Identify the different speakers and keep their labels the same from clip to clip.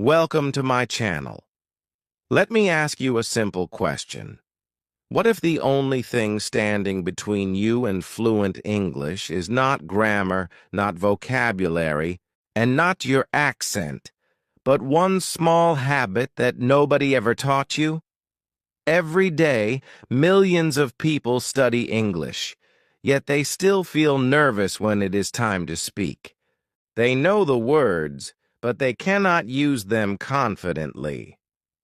Speaker 1: Welcome to my channel. Let me ask you a simple question. What if the only thing standing between you and fluent English is not grammar, not vocabulary, and not your accent, but one small habit that nobody ever taught you? Every day, millions of people study English, yet they still feel nervous when it is time to speak. They know the words, but they cannot use them confidently.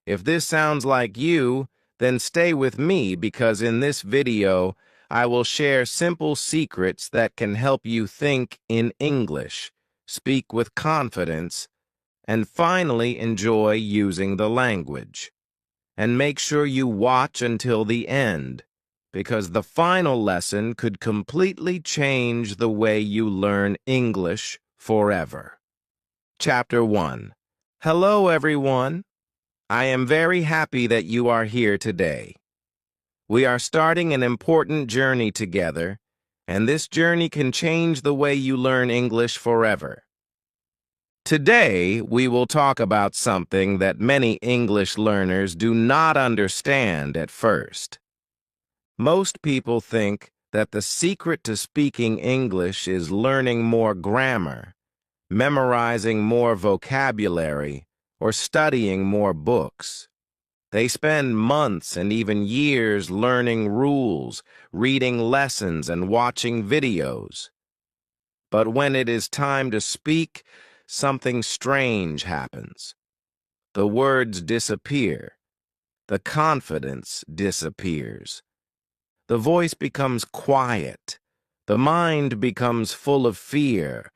Speaker 1: If this sounds like you, then stay with me because in this video, I will share simple secrets that can help you think in English, speak with confidence, and finally enjoy using the language. And make sure you watch until the end, because the final lesson could completely change the way you learn English forever. Chapter 1. Hello, everyone. I am very happy that you are here today. We are starting an important journey together, and this journey can change the way you learn English forever. Today, we will talk about something that many English learners do not understand at first. Most people think that the secret to speaking English is learning more grammar, memorizing more vocabulary, or studying more books. They spend months and even years learning rules, reading lessons, and watching videos. But when it is time to speak, something strange happens. The words disappear. The confidence disappears. The voice becomes quiet. The mind becomes full of fear.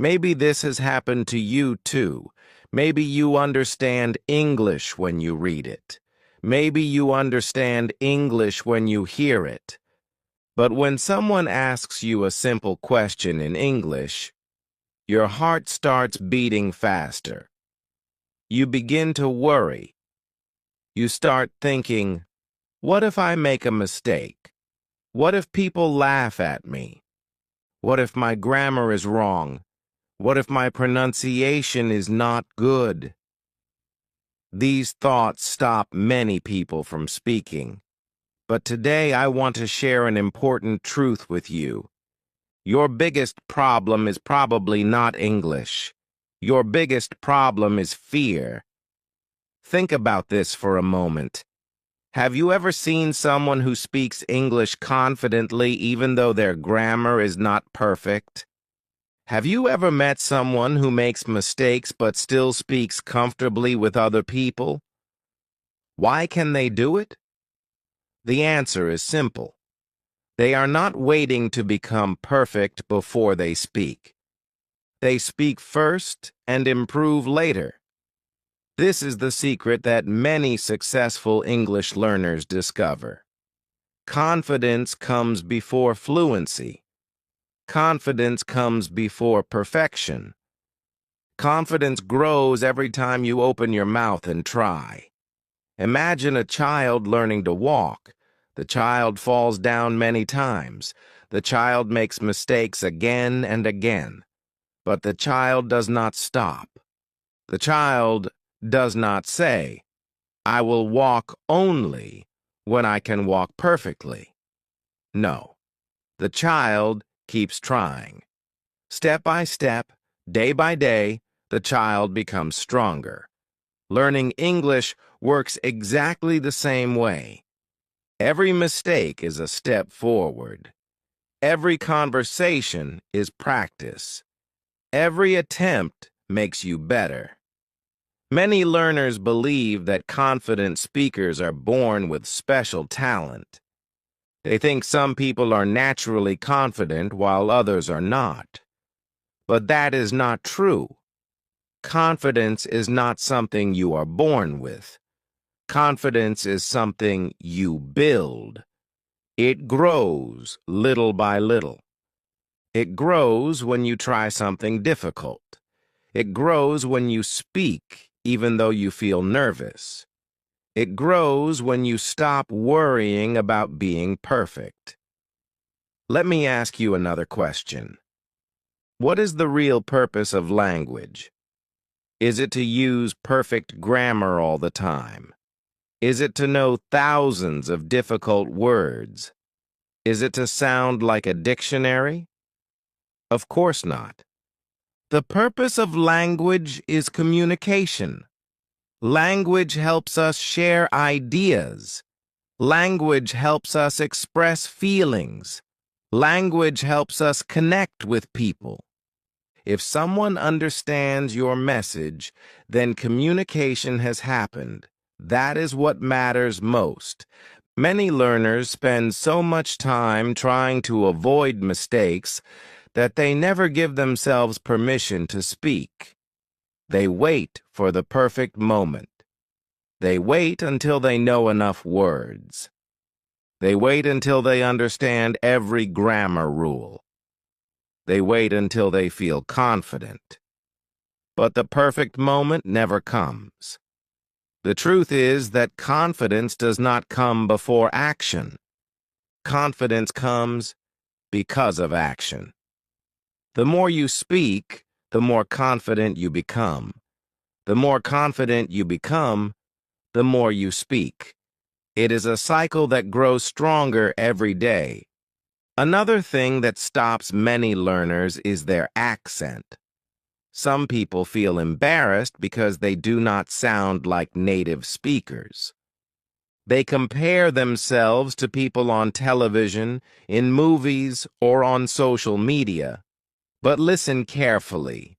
Speaker 1: Maybe this has happened to you too. Maybe you understand English when you read it. Maybe you understand English when you hear it. But when someone asks you a simple question in English, your heart starts beating faster. You begin to worry. You start thinking, what if I make a mistake? What if people laugh at me? What if my grammar is wrong? What if my pronunciation is not good? These thoughts stop many people from speaking. But today I want to share an important truth with you. Your biggest problem is probably not English. Your biggest problem is fear. Think about this for a moment. Have you ever seen someone who speaks English confidently even though their grammar is not perfect? Have you ever met someone who makes mistakes but still speaks comfortably with other people? Why can they do it? The answer is simple. They are not waiting to become perfect before they speak. They speak first and improve later. This is the secret that many successful English learners discover. Confidence comes before fluency. Confidence comes before perfection. Confidence grows every time you open your mouth and try. Imagine a child learning to walk. The child falls down many times. The child makes mistakes again and again. But the child does not stop. The child does not say, I will walk only when I can walk perfectly. No, the child keeps trying. Step by step, day by day, the child becomes stronger. Learning English works exactly the same way. Every mistake is a step forward. Every conversation is practice. Every attempt makes you better. Many learners believe that confident speakers are born with special talent. They think some people are naturally confident while others are not. But that is not true. Confidence is not something you are born with. Confidence is something you build. It grows little by little. It grows when you try something difficult. It grows when you speak, even though you feel nervous. It grows when you stop worrying about being perfect. Let me ask you another question. What is the real purpose of language? Is it to use perfect grammar all the time? Is it to know thousands of difficult words? Is it to sound like a dictionary? Of course not. The purpose of language is communication. Language helps us share ideas. Language helps us express feelings. Language helps us connect with people. If someone understands your message, then communication has happened. That is what matters most. Many learners spend so much time trying to avoid mistakes that they never give themselves permission to speak. They wait for the perfect moment. They wait until they know enough words. They wait until they understand every grammar rule. They wait until they feel confident. But the perfect moment never comes. The truth is that confidence does not come before action. Confidence comes because of action. The more you speak, the more confident you become. The more confident you become, the more you speak. It is a cycle that grows stronger every day. Another thing that stops many learners is their accent. Some people feel embarrassed because they do not sound like native speakers. They compare themselves to people on television, in movies, or on social media. But listen carefully.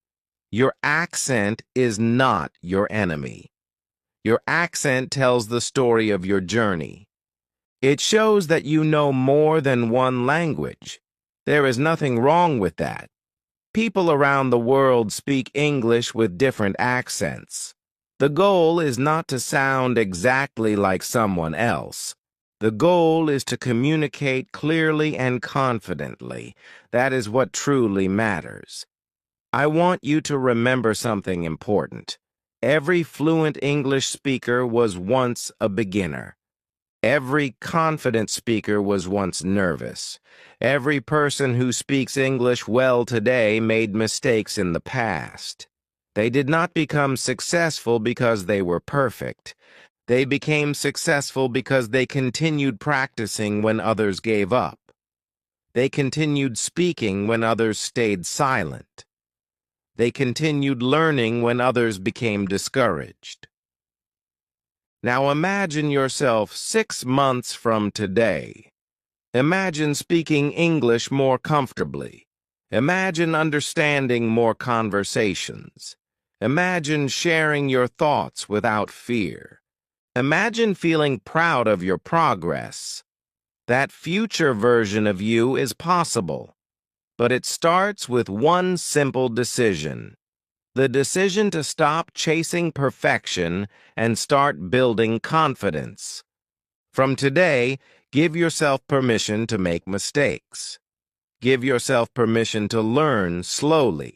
Speaker 1: Your accent is not your enemy. Your accent tells the story of your journey. It shows that you know more than one language. There is nothing wrong with that. People around the world speak English with different accents. The goal is not to sound exactly like someone else. The goal is to communicate clearly and confidently. That is what truly matters. I want you to remember something important. Every fluent English speaker was once a beginner. Every confident speaker was once nervous. Every person who speaks English well today made mistakes in the past. They did not become successful because they were perfect. They became successful because they continued practicing when others gave up. They continued speaking when others stayed silent. They continued learning when others became discouraged. Now imagine yourself 6 months from today. Imagine speaking English more comfortably. Imagine understanding more conversations. Imagine sharing your thoughts without fear. Imagine feeling proud of your progress. That future version of you is possible, but it starts with one simple decision. The decision to stop chasing perfection and start building confidence. From today, give yourself permission to make mistakes. Give yourself permission to learn slowly.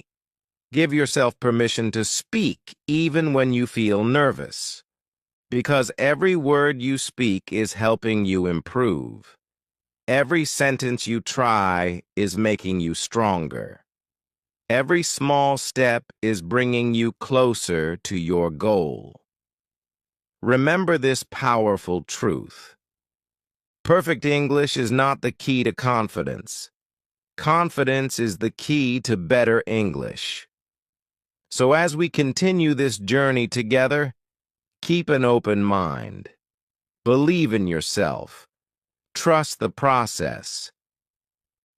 Speaker 1: Give yourself permission to speak even when you feel nervous. Because every word you speak is helping you improve. Every sentence you try is making you stronger. Every small step is bringing you closer to your goal. Remember this powerful truth. Perfect English is not the key to confidence. Confidence is the key to better English. So as we continue this journey together, keep an open mind. Believe in yourself. Trust the process.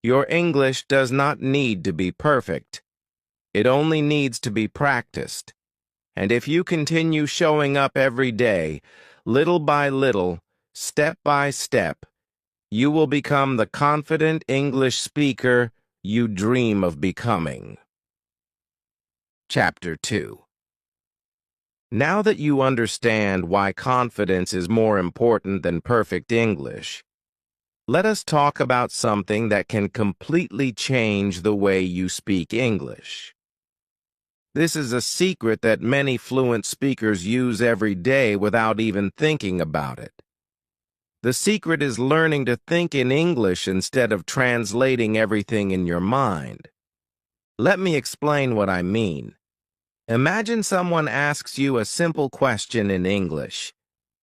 Speaker 1: Your English does not need to be perfect. It only needs to be practiced. And if you continue showing up every day, little by little, step by step, you will become the confident English speaker you dream of becoming. Chapter 2. Now that you understand why confidence is more important than perfect English, let us talk about something that can completely change the way you speak English. This is a secret that many fluent speakers use every day without even thinking about it. The secret is learning to think in English instead of translating everything in your mind. Let me explain what I mean. Imagine someone asks you a simple question in English.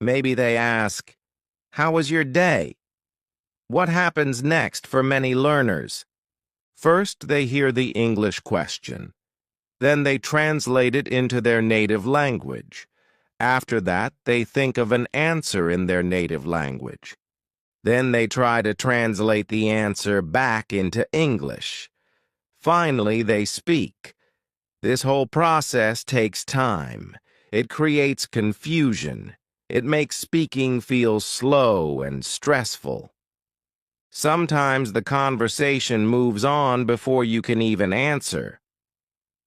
Speaker 1: Maybe they ask, "How was your day?" What happens next for many learners? First, they hear the English question. Then they translate it into their native language. After that, they think of an answer in their native language. Then they try to translate the answer back into English. Finally, they speak. This whole process takes time. It creates confusion. It makes speaking feel slow and stressful. Sometimes the conversation moves on before you can even answer.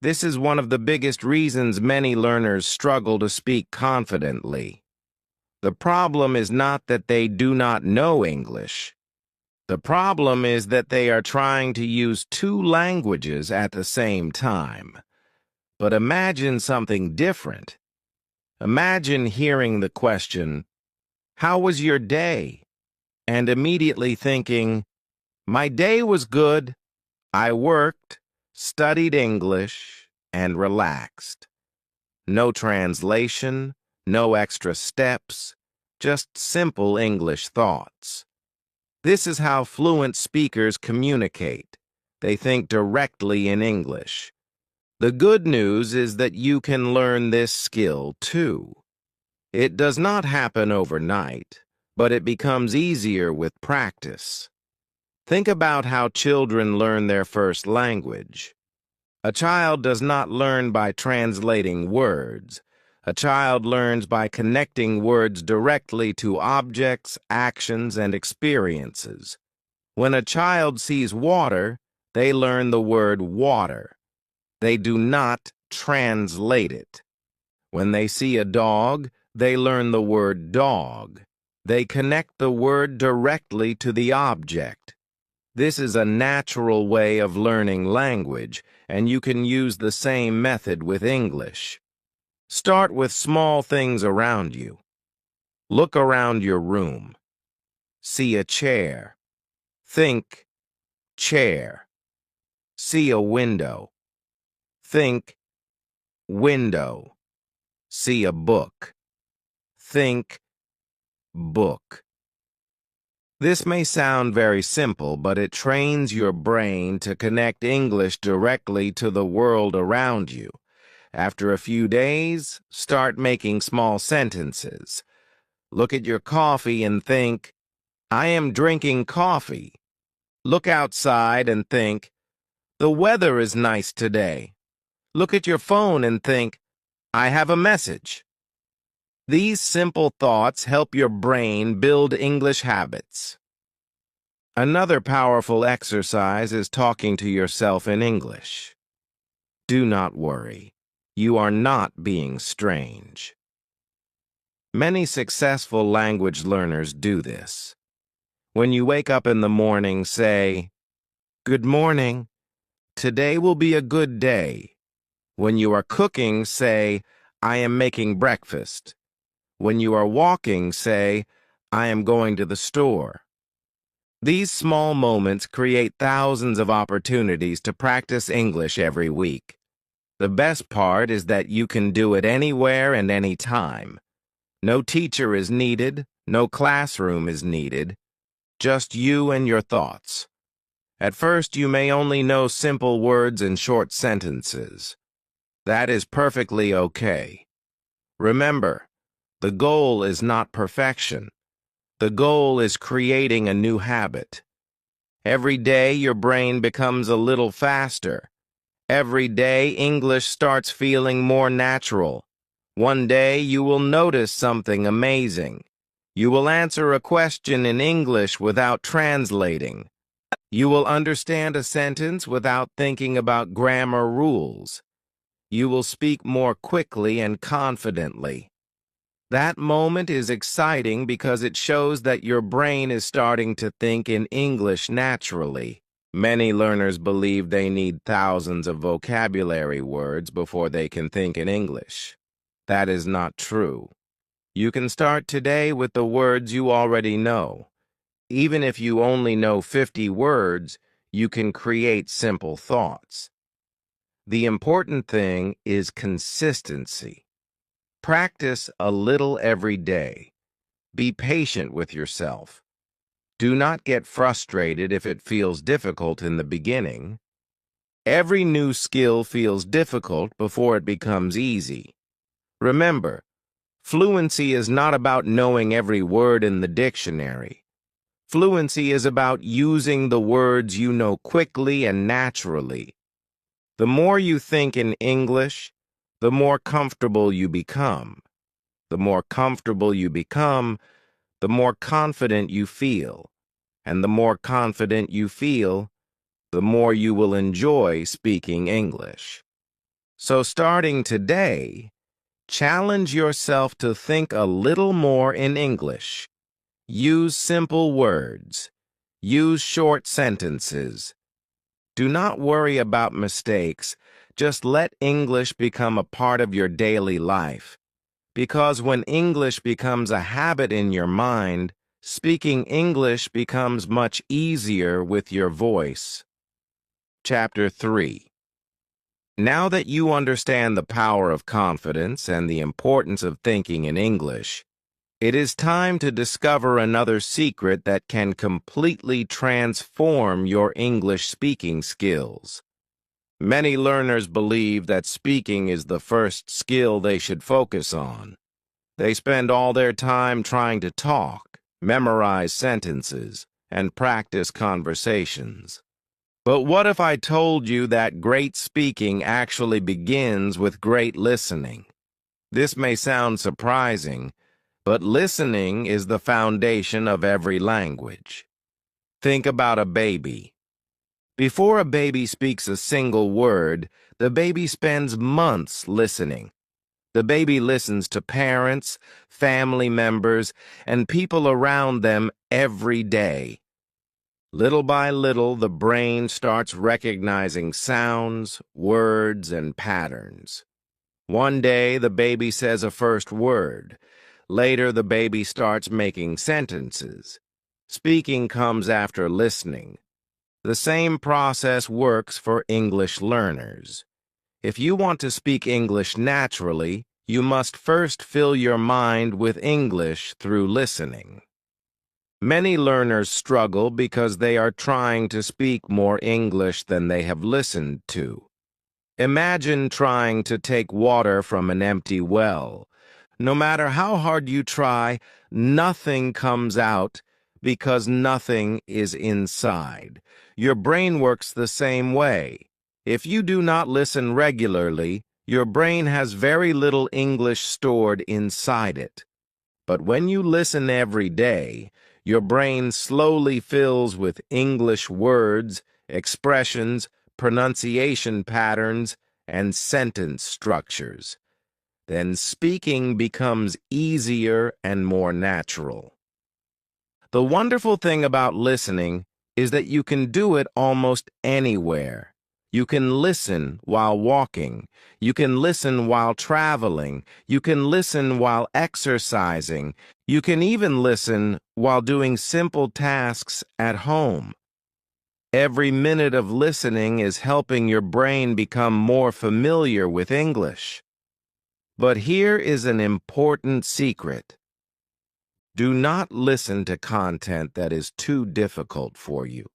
Speaker 1: This is one of the biggest reasons many learners struggle to speak confidently. The problem is not that they do not know English. The problem is that they are trying to use two languages at the same time. But imagine something different. Imagine hearing the question, "How was your day?" and immediately thinking, "My day was good. I worked, studied English, and relaxed." No translation, no extra steps, just simple English thoughts. This is how fluent speakers communicate. They think directly in English. The good news is that you can learn this skill too. It does not happen overnight, but it becomes easier with practice. Think about how children learn their first language. A child does not learn by translating words. A child learns by connecting words directly to objects, actions, and experiences. When a child sees water, they learn the word water. They do not translate it. When they see a dog, they learn the word dog. They connect the word directly to the object. This is a natural way of learning language, and you can use the same method with English. Start with small things around you. Look around your room. See a chair. Think, chair. See a window. Think, window. See a book. Think, book. This may sound very simple, but it trains your brain to connect English directly to the world around you. After a few days, start making small sentences. Look at your coffee and think, "I am drinking coffee." Look outside and think, "The weather is nice today." Look at your phone and think, "I have a message." These simple thoughts help your brain build English habits. Another powerful exercise is talking to yourself in English. Do not worry. You are not being strange. Many successful language learners do this. When you wake up in the morning, say, "Good morning. Today will be a good day." When you are cooking, say, "I am making breakfast." When you are walking, say, "I am going to the store." These small moments create thousands of opportunities to practice English every week. The best part is that you can do it anywhere and anytime. No teacher is needed, no classroom is needed, just you and your thoughts. At first, you may only know simple words and short sentences. That is perfectly okay. Remember, the goal is not perfection. The goal is creating a new habit. Every day, your brain becomes a little faster. Every day, English starts feeling more natural. One day, you will notice something amazing. You will answer a question in English without translating. You will understand a sentence without thinking about grammar rules. You will speak more quickly and confidently. That moment is exciting because it shows that your brain is starting to think in English naturally. Many learners believe they need thousands of vocabulary words before they can think in English. That is not true. You can start today with the words you already know. Even if you only know 50 words, you can create simple thoughts. The important thing is consistency. Practice a little every day. Be patient with yourself. Do not get frustrated if it feels difficult in the beginning. Every new skill feels difficult before it becomes easy. Remember, fluency is not about knowing every word in the dictionary. Fluency is about using the words you know quickly and naturally. The more you think in English, the more comfortable you become. The more comfortable you become, the more confident you feel. And the more confident you feel, the more you will enjoy speaking English. So starting today, challenge yourself to think a little more in English. Use simple words. Use short sentences. Do not worry about mistakes. Just let English become a part of your daily life. Because when English becomes a habit in your mind, speaking English becomes much easier with your voice. Chapter 3. Now that you understand the power of confidence and the importance of thinking in English, it is time to discover another secret that can completely transform your English speaking skills. Many learners believe that speaking is the first skill they should focus on. They spend all their time trying to talk, memorize sentences, and practice conversations. But what if I told you that great speaking actually begins with great listening? This may sound surprising, but listening is the foundation of every language. Think about a baby. Before a baby speaks a single word, the baby spends months listening. The baby listens to parents, family members, and people around them every day. Little by little, the brain starts recognizing sounds, words, and patterns. One day, the baby says a first word. Later, the baby starts making sentences. Speaking comes after listening. The same process works for English learners. If you want to speak English naturally, you must first fill your mind with English through listening. Many learners struggle because they are trying to speak more English than they have listened to. Imagine trying to take water from an empty well. No matter how hard you try, nothing comes out because nothing is inside. Your brain works the same way. If you do not listen regularly, your brain has very little English stored inside it. But when you listen every day, your brain slowly fills with English words, expressions, pronunciation patterns, and sentence structures. Then speaking becomes easier and more natural. The wonderful thing about listening is that you can do it almost anywhere. You can listen while walking. You can listen while traveling. You can listen while exercising. You can even listen while doing simple tasks at home. Every minute of listening is helping your brain become more familiar with English. But here is an important secret. Do not listen to content that is too difficult for you.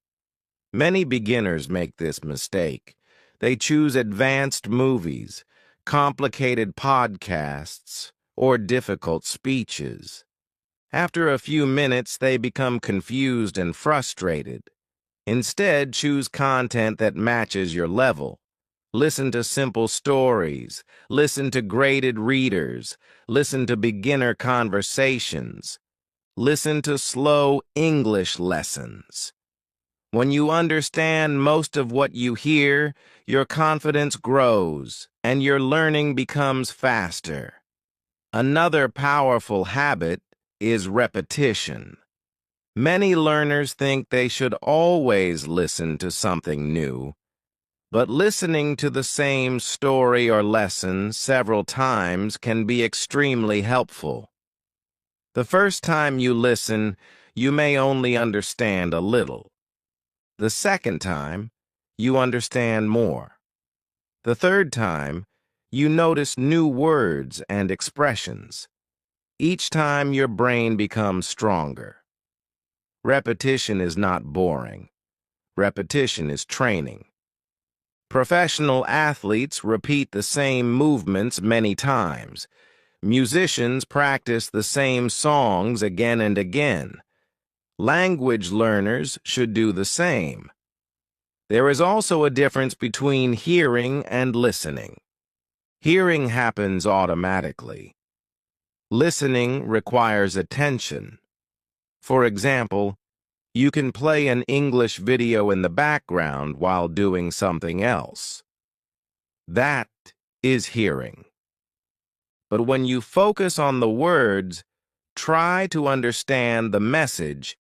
Speaker 1: Many beginners make this mistake. They choose advanced movies, complicated podcasts, or difficult speeches. After a few minutes, they become confused and frustrated. Instead, choose content that matches your level. Listen to simple stories. Listen to graded readers. Listen to beginner conversations. Listen to slow English lessons. When you understand most of what you hear, your confidence grows and your learning becomes faster. Another powerful habit is repetition. Many learners think they should always listen to something new, but listening to the same story or lesson several times can be extremely helpful. The first time you listen, you may only understand a little. The second time, you understand more. The third time, you notice new words and expressions. Each time your brain becomes stronger. Repetition is not boring. Repetition is training. Professional athletes repeat the same movements many times. Musicians practice the same songs again and again. Language learners should do the same. There is also a difference between hearing and listening. Hearing happens automatically. Listening requires attention. For example, you can play an English video in the background while doing something else. That is hearing. But when you focus on the words, try to understand the message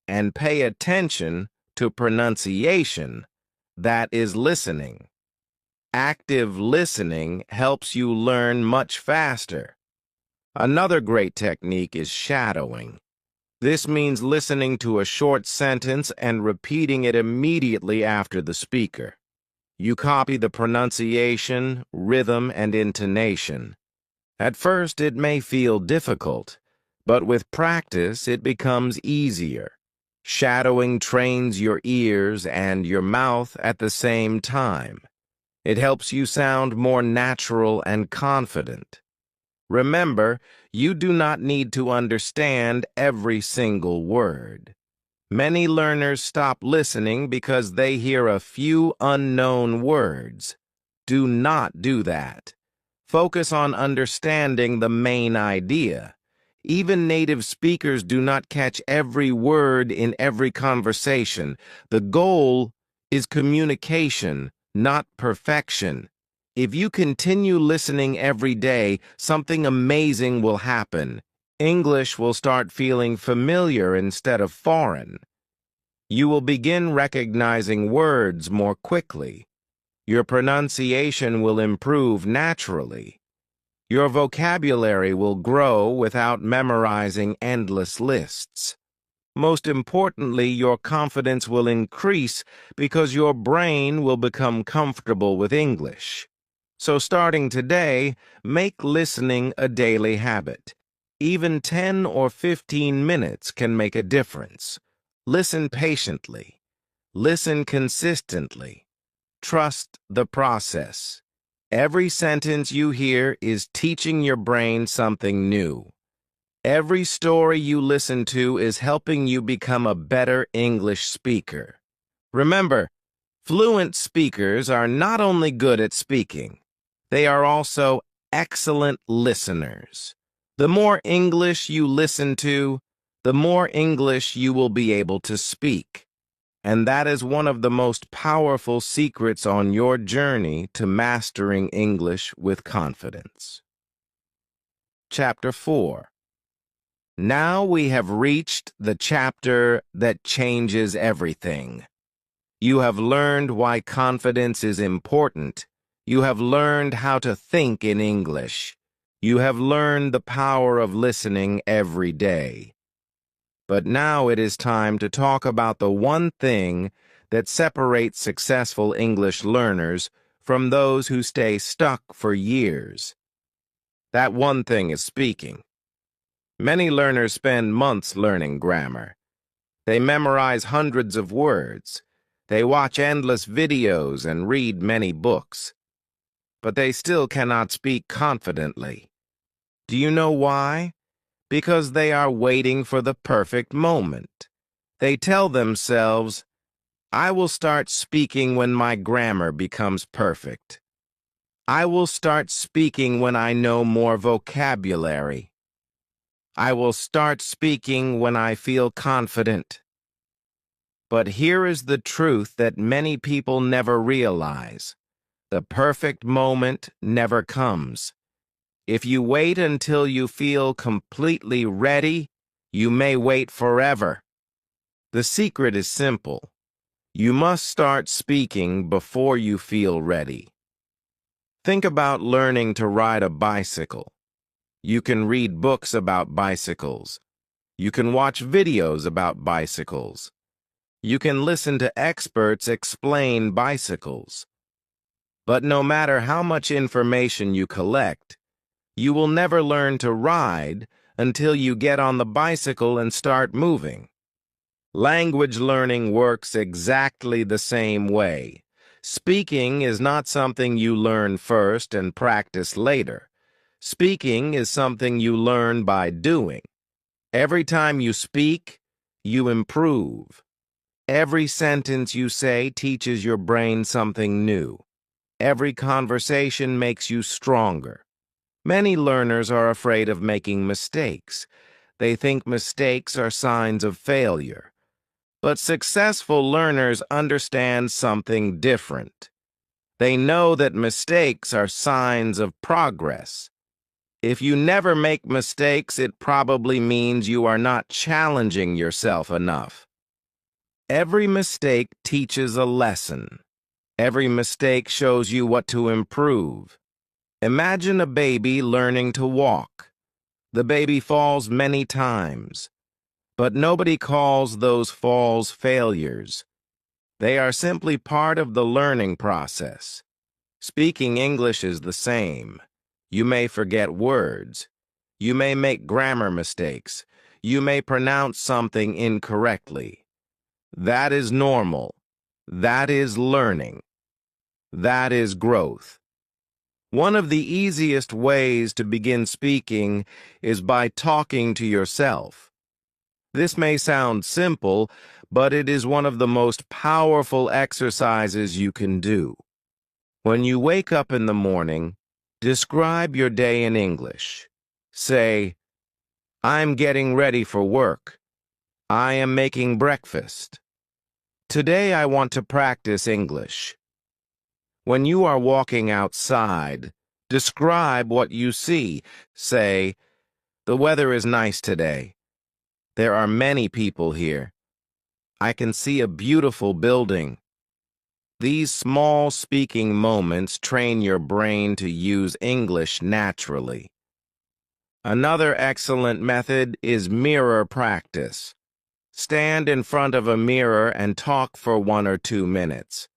Speaker 1: and pay attention to pronunciation. That is listening. Active listening helps you learn much faster. Another great technique is shadowing. This means listening to a short sentence and repeating it immediately after the speaker. You copy the pronunciation, rhythm, and intonation. At first, it may feel difficult, but with practice, it becomes easier. Shadowing trains your ears and your mouth at the same time. It helps you sound more natural and confident. Remember, you do not need to understand every single word. Many learners stop listening because they hear a few unknown words. Do not do that. Focus on understanding the main idea. Even native speakers do not catch every word in every conversation. The goal is communication, not perfection. If you continue listening every day, something amazing will happen. English will start feeling familiar instead of foreign. You will begin recognizing words more quickly. Your pronunciation will improve naturally. Your vocabulary will grow without memorizing endless lists. Most importantly, your confidence will increase because your brain will become comfortable with English. So starting today, make listening a daily habit. Even 10 or 15 minutes can make a difference. Listen patiently. Listen consistently. Trust the process. Every sentence you hear is teaching your brain something new. Every story you listen to is helping you become a better English speaker. Remember, fluent speakers are not only good at speaking, they are also excellent listeners. The more English you listen to, the more English you will be able to speak. And that is one of the most powerful secrets on your journey to mastering English with confidence. Chapter 4. Now we have reached the chapter that changes everything. You have learned why confidence is important. You have learned how to think in English. You have learned the power of listening every day. But now it is time to talk about the one thing that separates successful English learners from those who stay stuck for years. That one thing is speaking. Many learners spend months learning grammar. They memorize hundreds of words. They watch endless videos and read many books. But they still cannot speak confidently. Do you know why? Because they are waiting for the perfect moment. They tell themselves, I will start speaking when my grammar becomes perfect. I will start speaking when I know more vocabulary. I will start speaking when I feel confident. But here is the truth that many people never realize. The perfect moment never comes. If you wait until you feel completely ready, you may wait forever. The secret is simple. You must start speaking before you feel ready. Think about learning to ride a bicycle. You can read books about bicycles. You can watch videos about bicycles. You can listen to experts explain bicycles. But no matter how much information you collect, you will never learn to ride until you get on the bicycle and start moving. Language learning works exactly the same way. Speaking is not something you learn first and practice later. Speaking is something you learn by doing. Every time you speak, you improve. Every sentence you say teaches your brain something new. Every conversation makes you stronger. Many learners are afraid of making mistakes. They think mistakes are signs of failure. But successful learners understand something different. They know that mistakes are signs of progress. If you never make mistakes, it probably means you are not challenging yourself enough. Every mistake teaches a lesson. Every mistake shows you what to improve. Imagine a baby learning to walk. The baby falls many times, but nobody calls those falls failures. They are simply part of the learning process. Speaking English is the same. You may forget words. You may make grammar mistakes. You may pronounce something incorrectly. That is normal. That is learning. That is growth. One of the easiest ways to begin speaking is by talking to yourself. This may sound simple, but it is one of the most powerful exercises you can do. When you wake up in the morning, describe your day in English. Say, "I'm getting ready for work. I am making breakfast. Today I want to practice English." When you are walking outside, describe what you see. Say, "The weather is nice today. There are many people here. I can see a beautiful building." These small speaking moments train your brain to use English naturally. Another excellent method is mirror practice. Stand in front of a mirror and talk for 1 or 2 minutes.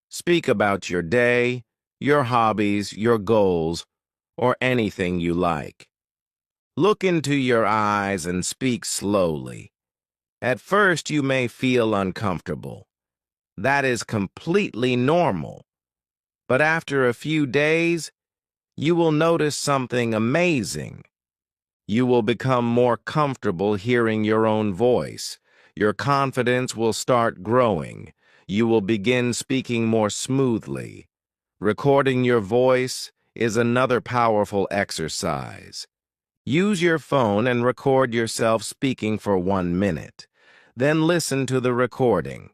Speaker 1: Speak about your day, your hobbies, your goals, or anything you like. Look into your eyes and speak slowly. At first, you may feel uncomfortable. That is completely normal. But after a few days, you will notice something amazing. You will become more comfortable hearing your own voice. Your confidence will start growing. You will begin speaking more smoothly. Recording your voice is another powerful exercise. Use your phone and record yourself speaking for 1 minute. Then listen to the recording.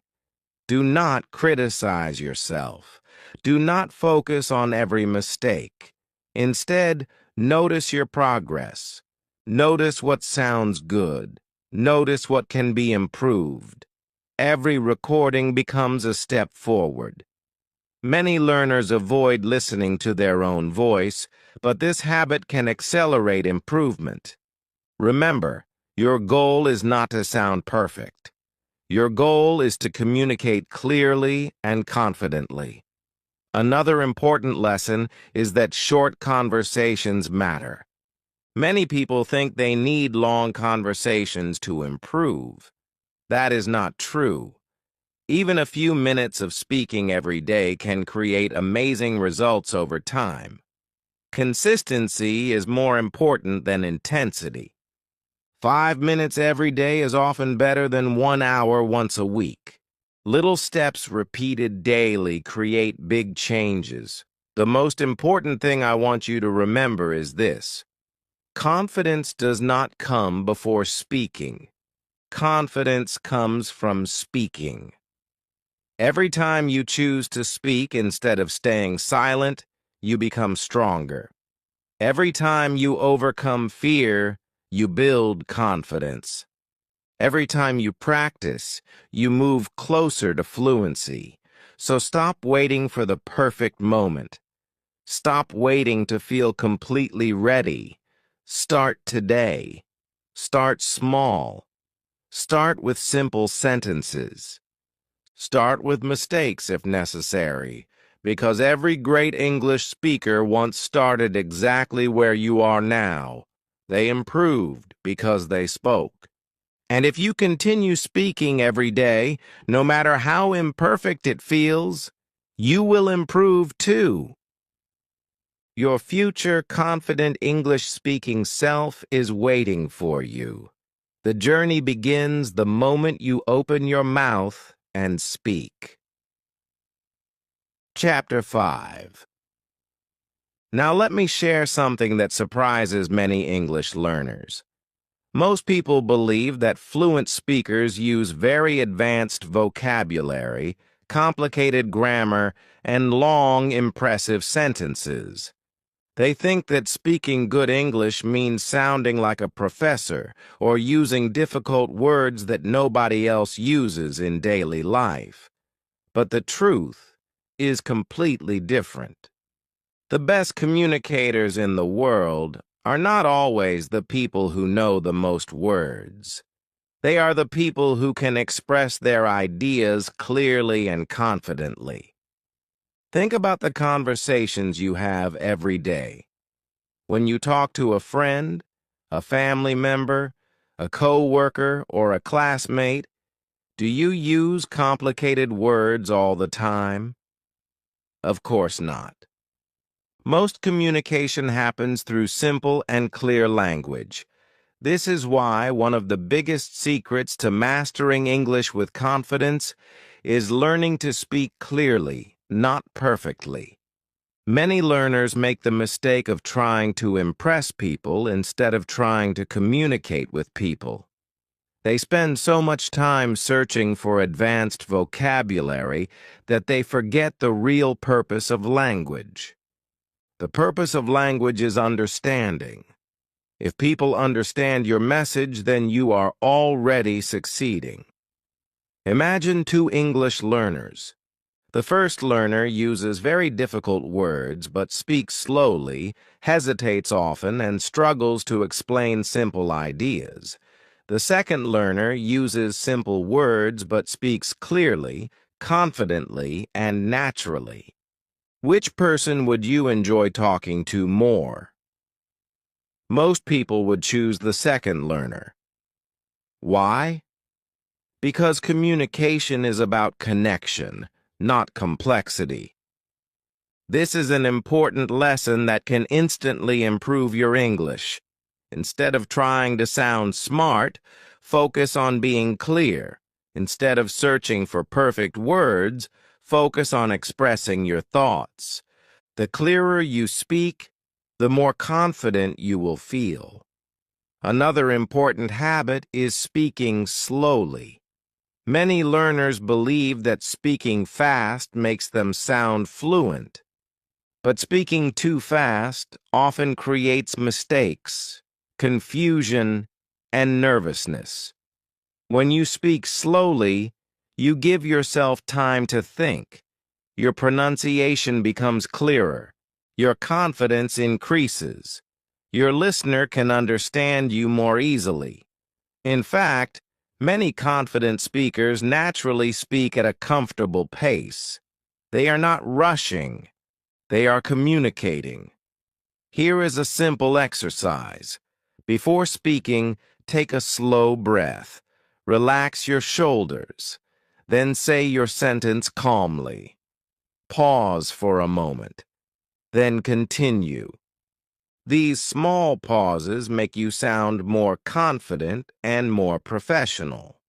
Speaker 1: Do not criticize yourself. Do not focus on every mistake. Instead, notice your progress. Notice what sounds good. Notice what can be improved. Every recording becomes a step forward. Many learners avoid listening to their own voice, but this habit can accelerate improvement. Remember, your goal is not to sound perfect. Your goal is to communicate clearly and confidently. Another important lesson is that short conversations matter. Many people think they need long conversations to improve. That is not true. Even a few minutes of speaking every day can create amazing results over time. Consistency is more important than intensity. 5 minutes every day is often better than 1 hour once a week. Little steps repeated daily create big changes. The most important thing I want you to remember is this: confidence does not come before speaking. Confidence comes from speaking. Every time you choose to speak instead of staying silent, you become stronger. Every time you overcome fear, you build confidence. Every time you practice, you move closer to fluency. So stop waiting for the perfect moment. Stop waiting to feel completely ready. Start today. Start small. Start with simple sentences. Start with mistakes if necessary. because every great English speaker once started exactly where you are now. They improved because they spoke. And if you continue speaking every day, no matter how imperfect it feels, you will improve too. Your future confident English-speaking self is waiting for you. The journey begins the moment you open your mouth and speak. Chapter 5. Now let me share something that surprises many English learners. Most people believe that fluent speakers use very advanced vocabulary, complicated grammar, and long, impressive sentences. They think that speaking good English means sounding like a professor or using difficult words that nobody else uses in daily life. But the truth is completely different. The best communicators in the world are not always the people who know the most words. They are the people who can express their ideas clearly and confidently. Think about the conversations you have every day. When you talk to a friend, a family member, a co-worker, or a classmate, do you use complicated words all the time? Of course not. Most communication happens through simple and clear language. This is why one of the biggest secrets to mastering English with confidence is learning to speak clearly, not perfectly. Many learners make the mistake of trying to impress people instead of trying to communicate with people. They spend so much time searching for advanced vocabulary that they forget the real purpose of language. The purpose of language is understanding. If people understand your message, then you are already succeeding. Imagine two English learners. The first learner uses very difficult words but speaks slowly, hesitates often, and struggles to explain simple ideas. The second learner uses simple words but speaks clearly, confidently, and naturally. Which person would you enjoy talking to more? Most people would choose the second learner. Why? Because communication is about connection, not complexity. This is an important lesson that can instantly improve your English. Instead of trying to sound smart, focus on being clear. Instead of searching for perfect words, focus on expressing your thoughts. The clearer you speak, the more confident you will feel. Another important habit is speaking slowly. Many learners believe that speaking fast makes them sound fluent. But speaking too fast often creates mistakes, confusion, and nervousness. When you speak slowly, you give yourself time to think. Your pronunciation becomes clearer. Your confidence increases. Your listener can understand you more easily. In fact, many confident speakers naturally speak at a comfortable pace. They are not rushing. They are communicating. Here is a simple exercise. Before speaking, take a slow breath. Relax your shoulders. Then say your sentence calmly. Pause for a moment. Then continue. These small pauses make you sound more confident and more professional.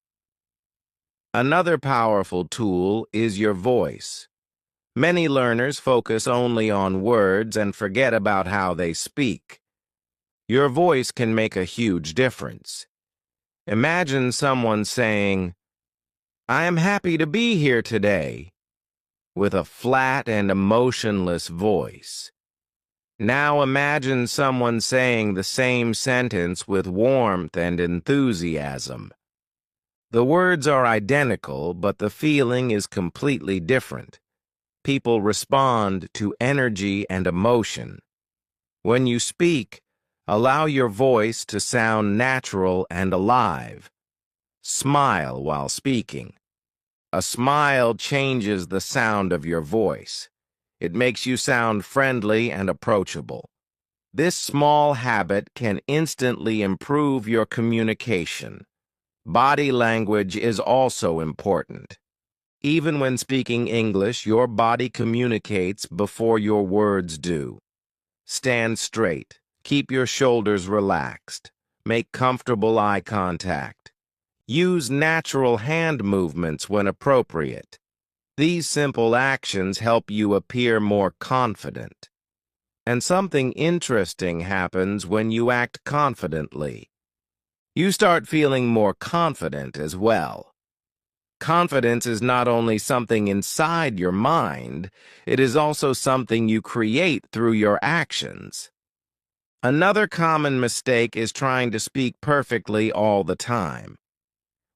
Speaker 1: Another powerful tool is your voice. Many learners focus only on words and forget about how they speak. Your voice can make a huge difference. Imagine someone saying, "I am happy to be here today," with a flat and emotionless voice. Now imagine someone saying the same sentence with warmth and enthusiasm. The words are identical, but the feeling is completely different. People respond to energy and emotion. When you speak, allow your voice to sound natural and alive. Smile while speaking. A smile changes the sound of your voice. It makes you sound friendly and approachable. This small habit can instantly improve your communication. Body language is also important. Even when speaking English, your body communicates before your words do. Stand straight. Keep your shoulders relaxed. Make comfortable eye contact. Use natural hand movements when appropriate. These simple actions help you appear more confident. And something interesting happens when you act confidently. You start feeling more confident as well. Confidence is not only something inside your mind, it is also something you create through your actions. Another common mistake is trying to speak perfectly all the time.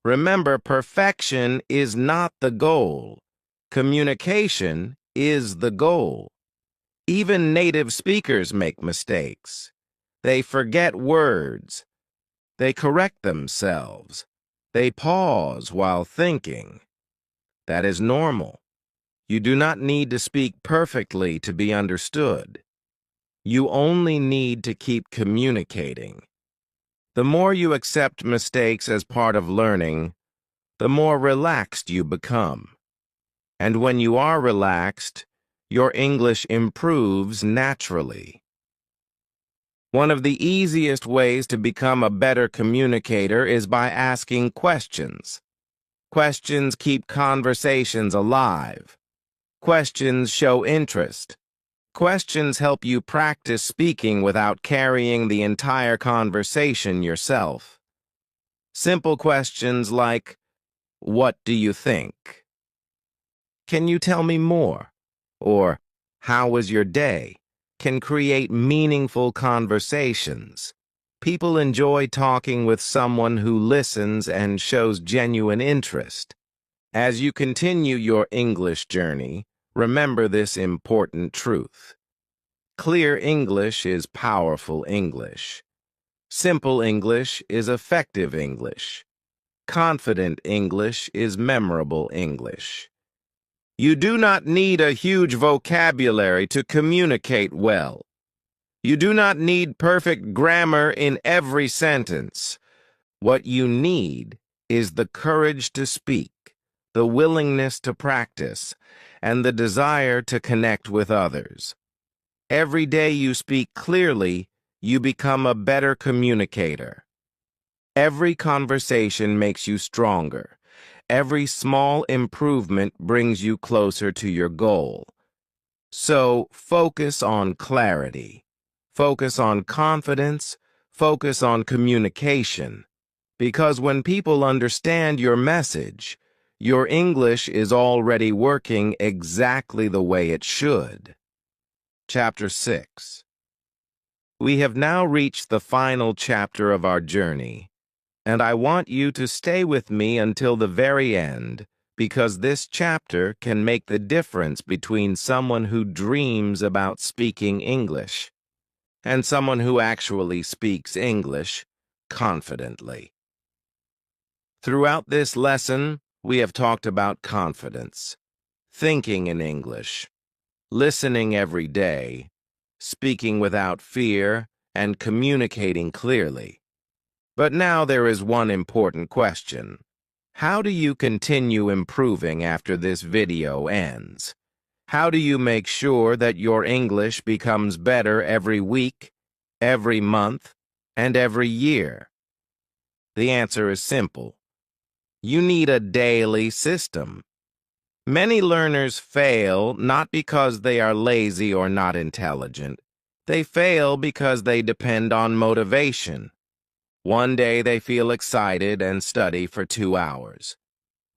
Speaker 1: Remember, perfection is not the goal. Communication is the goal. Even native speakers make mistakes. They forget words. They correct themselves. They pause while thinking. That is normal. You do not need to speak perfectly to be understood. You only need to keep communicating. The more you accept mistakes as part of learning, the more relaxed you become. And when you are relaxed, your English improves naturally. One of the easiest ways to become a better communicator is by asking questions. Questions keep conversations alive. Questions show interest. Questions help you practice speaking without carrying the entire conversation yourself. Simple questions like, "What do you think?" "Can you tell me more?" Or, "How was your day?" can create meaningful conversations. People enjoy talking with someone who listens and shows genuine interest. As you continue your English journey, remember this important truth. Clear English is powerful English. Simple English is effective English. Confident English is memorable English. You do not need a huge vocabulary to communicate well. You do not need perfect grammar in every sentence. What you need is the courage to speak, the willingness to practice, and the desire to connect with others. Every day you speak clearly, you become a better communicator. Every conversation makes you stronger. Every small improvement brings you closer to your goal. So focus on clarity. Focus on confidence. Focus on communication. Because when people understand your message, your English is already working exactly the way it should. Chapter 6. We have now reached the final chapter of our journey, and I want you to stay with me until the very end, because this chapter can make the difference between someone who dreams about speaking English and someone who actually speaks English confidently. Throughout this lesson, we have talked about confidence, thinking in English, listening every day, speaking without fear, and communicating clearly. But now there is one important question. How do you continue improving after this video ends? How do you make sure that your English becomes better every week, every month, and every year? The answer is simple. You need a daily system. Many learners fail not because they are lazy or not intelligent. They fail because they depend on motivation. One day they feel excited and study for 2 hours.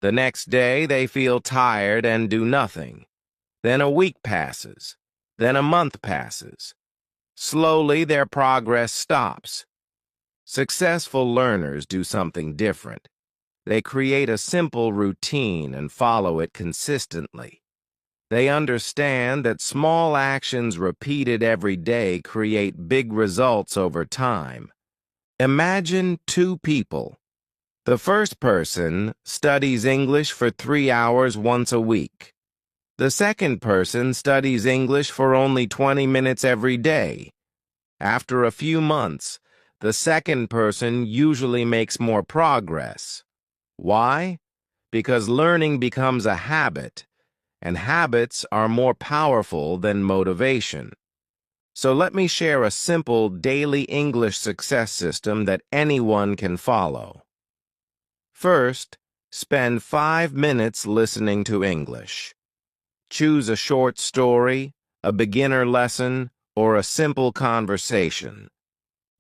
Speaker 1: The next day they feel tired and do nothing. Then a week passes. Then a month passes. Slowly their progress stops. Successful learners do something different. They create a simple routine and follow it consistently. They understand that small actions repeated every day create big results over time. Imagine two people. The first person studies English for 3 hours once a week. The second person studies English for only 20 minutes every day. After a few months, the second person usually makes more progress. Why? Because learning becomes a habit, and habits are more powerful than motivation. So let me share a simple daily English success system that anyone can follow. First, spend 5 minutes listening to English. Choose a short story, a beginner lesson, or a simple conversation.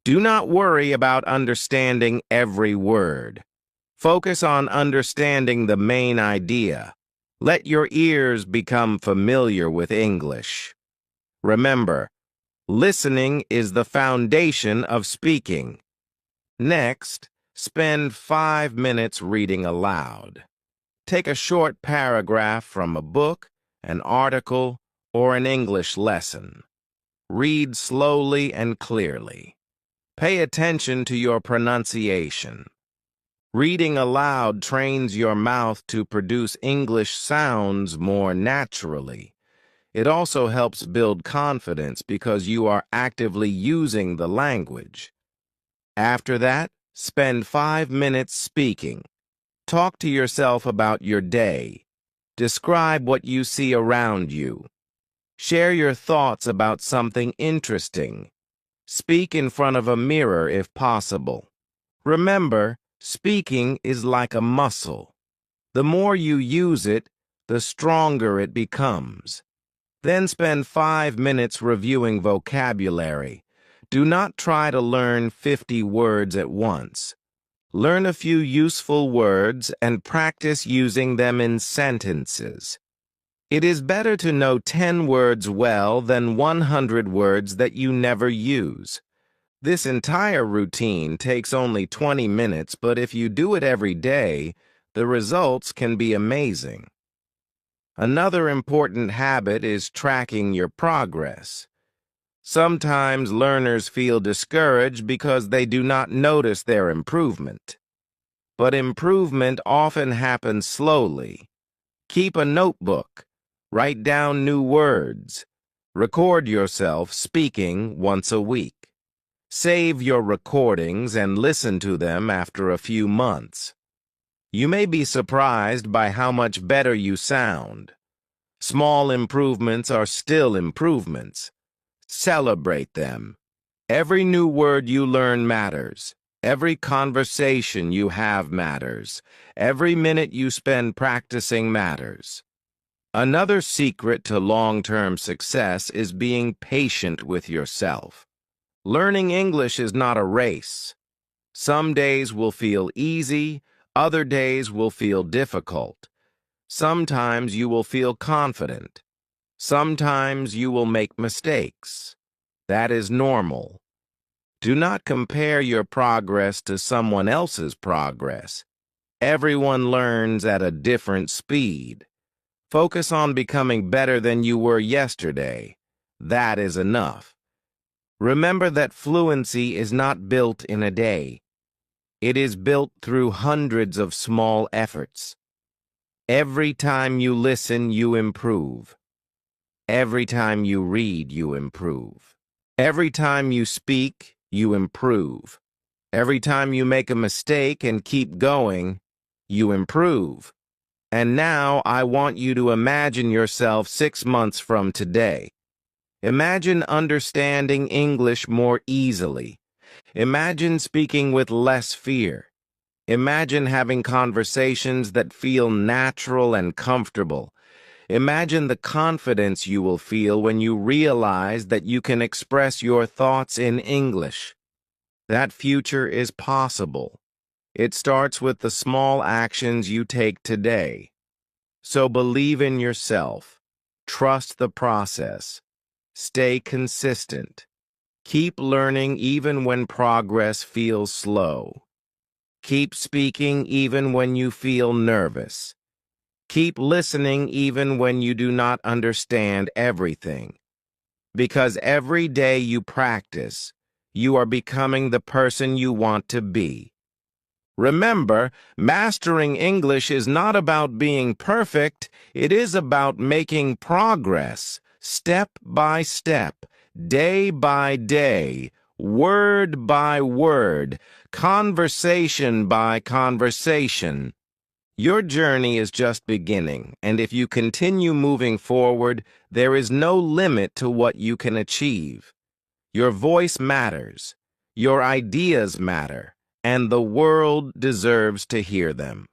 Speaker 1: Do not worry about understanding every word. Focus on understanding the main idea. Let your ears become familiar with English. Remember, listening is the foundation of speaking. Next, spend 5 minutes reading aloud. Take a short paragraph from a book, an article, or an English lesson. Read slowly and clearly. Pay attention to your pronunciation. Reading aloud trains your mouth to produce English sounds more naturally. It also helps build confidence because you are actively using the language. After that, spend 5 minutes speaking. Talk to yourself about your day. Describe what you see around you. Share your thoughts about something interesting. Speak in front of a mirror if possible. Remember, speaking is like a muscle. The more you use it, the stronger it becomes. Then spend 5 minutes reviewing vocabulary. Do not try to learn 50 words at once. Learn a few useful words and practice using them in sentences. It is better to know 10 words well than 100 words that you never use. This entire routine takes only 20 minutes, but if you do it every day, the results can be amazing. Another important habit is tracking your progress. Sometimes learners feel discouraged because they do not notice their improvement. But improvement often happens slowly. Keep a notebook. Write down new words. Record yourself speaking once a week. Save your recordings and listen to them after a few months. You may be surprised by how much better you sound. Small improvements are still improvements. Celebrate them. Every new word you learn matters. Every conversation you have matters. Every minute you spend practicing matters. Another secret to long-term success is being patient with yourself. Learning English is not a race. Some days will feel easy, other days will feel difficult. Sometimes you will feel confident. Sometimes you will make mistakes. That is normal. Do not compare your progress to someone else's progress. Everyone learns at a different speed. Focus on becoming better than you were yesterday. That is enough. Remember that fluency is not built in a day. It is built through hundreds of small efforts. Every time you listen, you improve. Every time you read, you improve. Every time you speak, you improve. Every time you make a mistake and keep going, you improve. And now I want you to imagine yourself 6 months from today. Imagine understanding English more easily. Imagine speaking with less fear. Imagine having conversations that feel natural and comfortable. Imagine the confidence you will feel when you realize that you can express your thoughts in English. That future is possible. It starts with the small actions you take today. So believe in yourself. Trust the process. Stay consistent. Keep learning even when progress feels slow. Keep speaking even when you feel nervous. Keep listening even when you do not understand everything. Because every day you practice, you are becoming the person you want to be. Remember, mastering English is not about being perfect, it is about making progress, step by step, day by day, word by word, conversation by conversation. Your journey is just beginning, and if you continue moving forward, there is no limit to what you can achieve. Your voice matters, your ideas matter, and the world deserves to hear them.